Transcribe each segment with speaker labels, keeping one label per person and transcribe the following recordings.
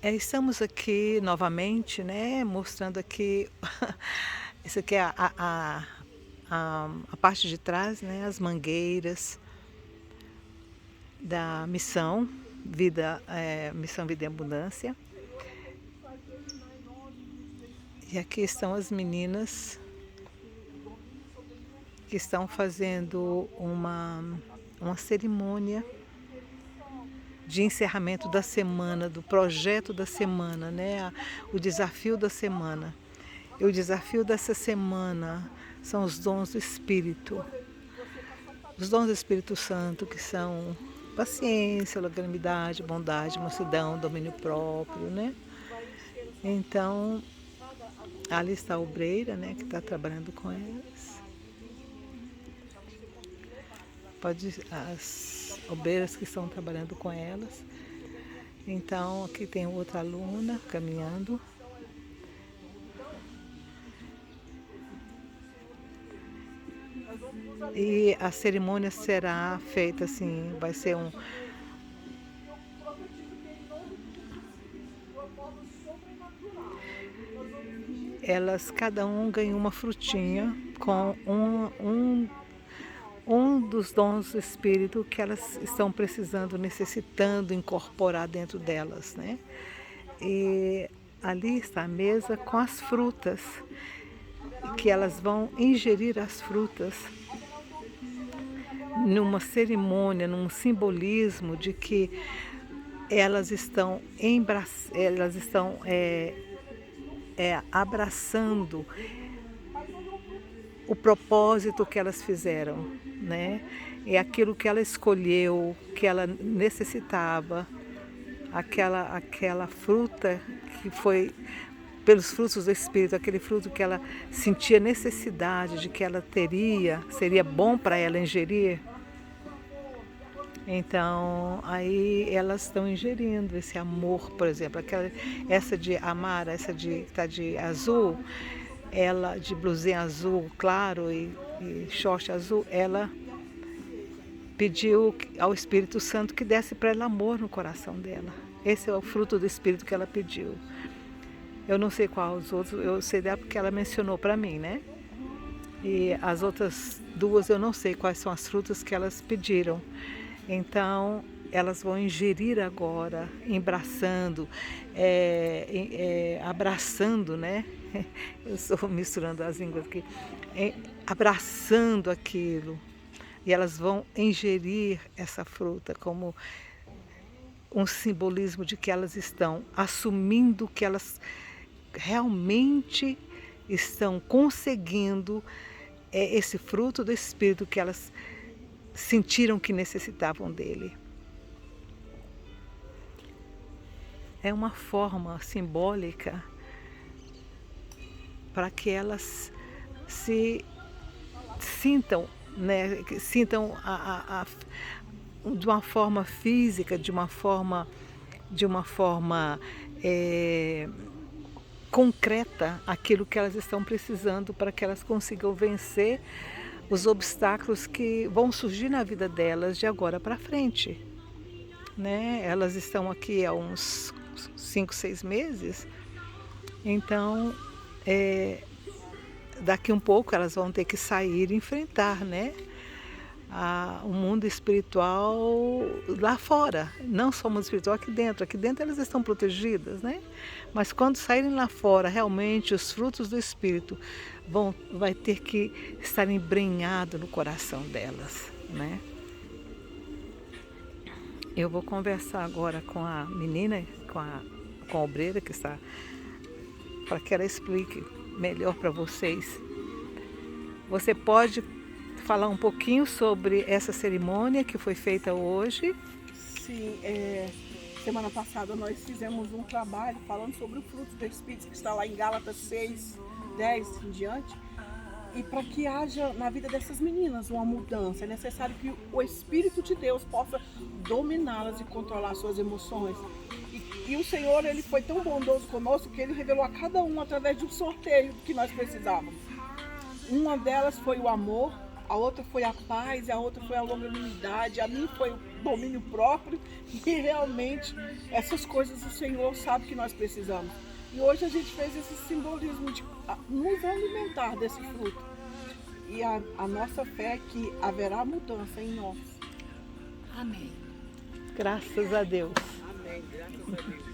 Speaker 1: Estamos aqui novamente, né, mostrando aqui, isso aqui é a parte de trás, né, as mangueiras da missão Missão Vida em Abundância. E aqui estão as meninas que estão fazendo uma cerimônia de encerramento da semana, do projeto da semana, né? O desafio da semana. E o desafio dessa semana são os dons do Espírito. Os dons do Espírito Santo, que são paciência, longanimidade, bondade, mansidão, domínio próprio, né? Então, ali está a obreira, né, que está trabalhando com elas. As obreiras que estão trabalhando com elas. Então, aqui tem outra aluna caminhando. E a cerimônia será feita assim, vai ser elas, cada um ganha uma frutinha com um dos dons do Espírito que elas estão precisando, necessitando incorporar dentro delas, né? E ali está a mesa com as frutas, que elas vão ingerir as frutas numa cerimônia, num simbolismo de que elas estão abraçando o propósito que elas fizeram, né? E aquilo que ela escolheu, que ela necessitava, aquela fruta que foi pelos frutos do Espírito, aquele fruto que ela sentia necessidade de que ela seria bom para ela ingerir. Então, aí elas estão ingerindo esse amor, por exemplo, essa de Amara, essa de tá de azul, ela de blusinha azul claro e short azul, ela pediu ao Espírito Santo que desse para ela amor no coração dela. Esse é o fruto do Espírito que ela pediu. Eu não sei qual os outros, eu sei dela porque ela mencionou para mim, né? E as outras duas eu não sei quais são as frutas que elas pediram. Então, elas vão ingerir agora, embraçando, abraçando, né? Eu estou misturando as línguas aqui. Abraçando aquilo. E elas vão ingerir essa fruta como um simbolismo de que elas estão assumindo que elas realmente estão conseguindo esse fruto do Espírito que elas sentiram que necessitavam dele. É uma forma simbólica para que elas se sintam, né, de uma forma física, de uma forma concreta aquilo que elas estão precisando para que elas consigam vencer os obstáculos que vão surgir na vida delas de agora para frente, né? Elas estão aqui há uns 5, 6 meses, então daqui um pouco elas vão ter que sair e enfrentar, né? O mundo espiritual lá fora, não só o mundo espiritual aqui dentro elas estão protegidas, né? Mas quando saírem lá fora, realmente os frutos do Espírito vai ter que estar embrenhado no coração delas, né? Eu vou conversar agora com a menina, com a obreira que está, para que ela explique melhor para vocês. Você pode falar um pouquinho sobre essa cerimônia que foi feita hoje?
Speaker 2: Sim, semana passada nós fizemos um trabalho falando sobre o fruto do Espírito, que está lá em Gálatas 6, 10 em diante. E para que haja na vida dessas meninas uma mudança, é necessário que o Espírito de Deus possa dominá-las e controlar suas emoções. E o Senhor, ele foi tão bondoso conosco que ele revelou a cada um através de um sorteio que nós precisávamos. Uma delas foi o amor, a outra foi a paz, a outra foi a longanimidade, a mim foi o domínio próprio, e realmente essas coisas o Senhor sabe que nós precisamos. E hoje a gente fez esse simbolismo de nos alimentar desse fruto. E a nossa fé é que haverá mudança em nós.
Speaker 3: Amém.
Speaker 1: Graças a Deus.
Speaker 2: Amém, graças a Deus.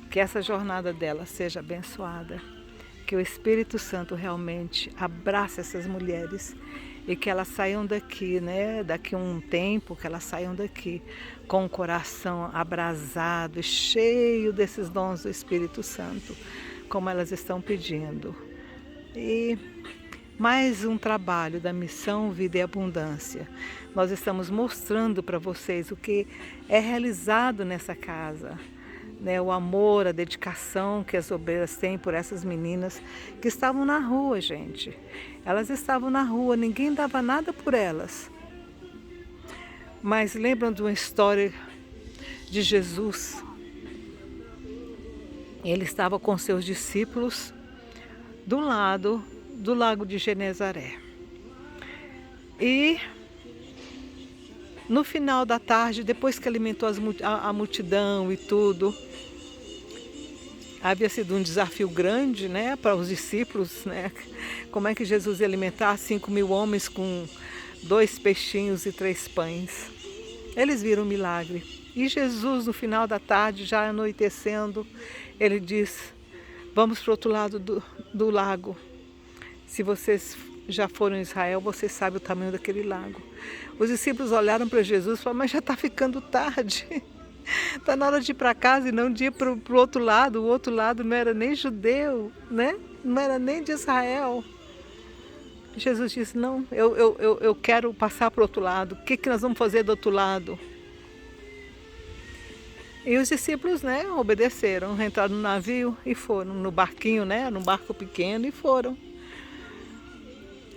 Speaker 1: Que essa jornada dela seja abençoada. Que o Espírito Santo realmente abrace essas mulheres e que elas saiam daqui, né? Daqui a um tempo, que elas saiam daqui com o coração abrasado e cheio desses dons do Espírito Santo, como elas estão pedindo. E mais um trabalho da Missão Vida e Abundância. Nós estamos mostrando para vocês o que é realizado nessa casa. Né, o amor, a dedicação que as obreiras têm por essas meninas que estavam na rua, gente. Elas estavam na rua, ninguém dava nada por elas. Mas lembram de uma história de Jesus? Ele estava com seus discípulos do lado do lago de Genezaré. E no final da tarde, depois que alimentou a multidão e tudo, havia sido um desafio grande, né, para os discípulos, né? Como é que Jesus ia alimentar 5.000 homens com 2 peixinhos e 3 pães? Eles viram o milagre. E Jesus, no final da tarde, já anoitecendo, ele diz: vamos para o outro lado do lago. Se vocês já foram em Israel, vocês sabem o tamanho daquele lago. Os discípulos olharam para Jesus e falaram: mas já está ficando tarde. Está na hora de ir para casa e não de ir para o outro lado. O outro lado não era nem judeu, né? Não era nem de Israel. Jesus disse: não, eu quero passar para o outro lado. O que nós vamos fazer do outro lado? E os discípulos, né, obedeceram, entraram no navio e foram, no barquinho, né, num barco pequeno, e foram.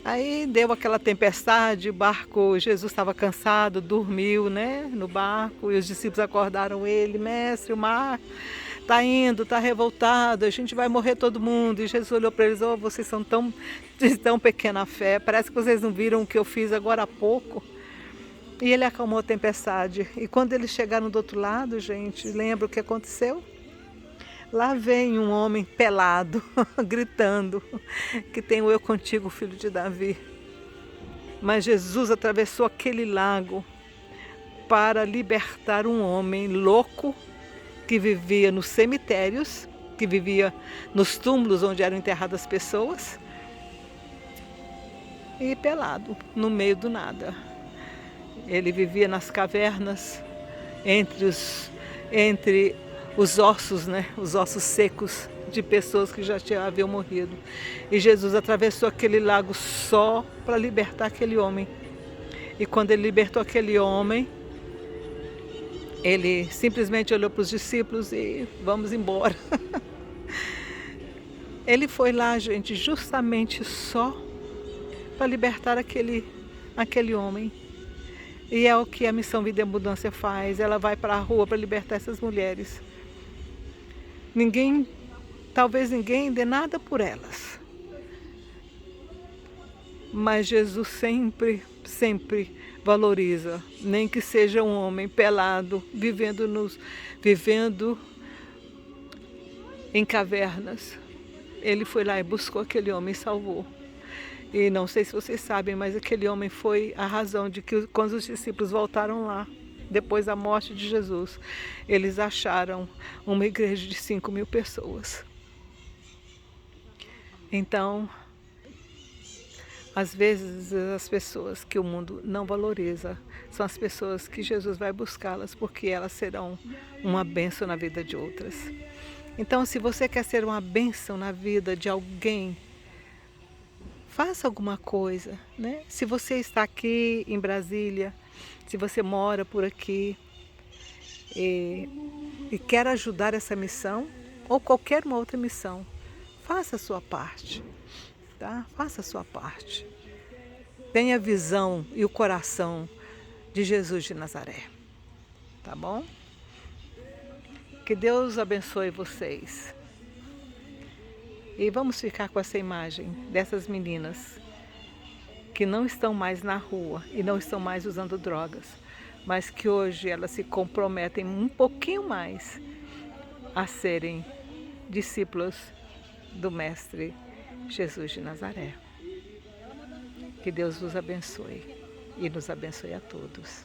Speaker 1: Aí deu aquela tempestade, o barco, Jesus estava cansado, dormiu, né, no barco, e os discípulos acordaram ele: mestre, o mar está indo, está revoltado, a gente vai morrer todo mundo. E Jesus olhou para eles: oh, vocês são de tão pequena fé, parece que vocês não viram o que eu fiz agora há pouco. E ele acalmou a tempestade. E quando eles chegaram do outro lado, gente, lembra o que aconteceu? Lá vem um homem pelado, gritando que tem o eu contigo, filho de Davi. Mas Jesus atravessou aquele lago para libertar um homem louco que vivia nos cemitérios, que vivia nos túmulos onde eram enterradas as pessoas, e pelado, no meio do nada. Ele vivia nas cavernas, entre os ossos, né? Os ossos secos de pessoas que já haviam morrido. E Jesus atravessou aquele lago só para libertar aquele homem. E quando ele libertou aquele homem, ele simplesmente olhou para os discípulos e: vamos embora. Ele foi lá, gente, justamente só para libertar aquele homem. E é o que a Missão Vida e Abundância faz. Ela vai para a rua para libertar essas mulheres. Talvez ninguém dê nada por elas. Mas Jesus sempre, sempre valoriza, nem que seja um homem pelado, vivendo em cavernas. Ele foi lá e buscou aquele homem e salvou. E não sei se vocês sabem, mas aquele homem foi a razão de que, quando os discípulos voltaram lá, depois da morte de Jesus, eles acharam uma igreja de 5.000 pessoas. Então, às vezes, as pessoas que o mundo não valoriza são as pessoas que Jesus vai buscá-las, porque elas serão uma bênção na vida de outras. Então, se você quer ser uma bênção na vida de alguém, faça alguma coisa, né? Se você está aqui em Brasília, se você mora por aqui e quer ajudar essa missão, ou qualquer uma outra missão, faça a sua parte, tá? Faça a sua parte. Tenha a visão e o coração de Jesus de Nazaré, tá bom? Que Deus abençoe vocês. E vamos ficar com essa imagem dessas meninas que não estão mais na rua e não estão mais usando drogas, mas que hoje elas se comprometem um pouquinho mais a serem discípulos do Mestre Jesus de Nazaré. Que Deus vos abençoe e nos abençoe a todos.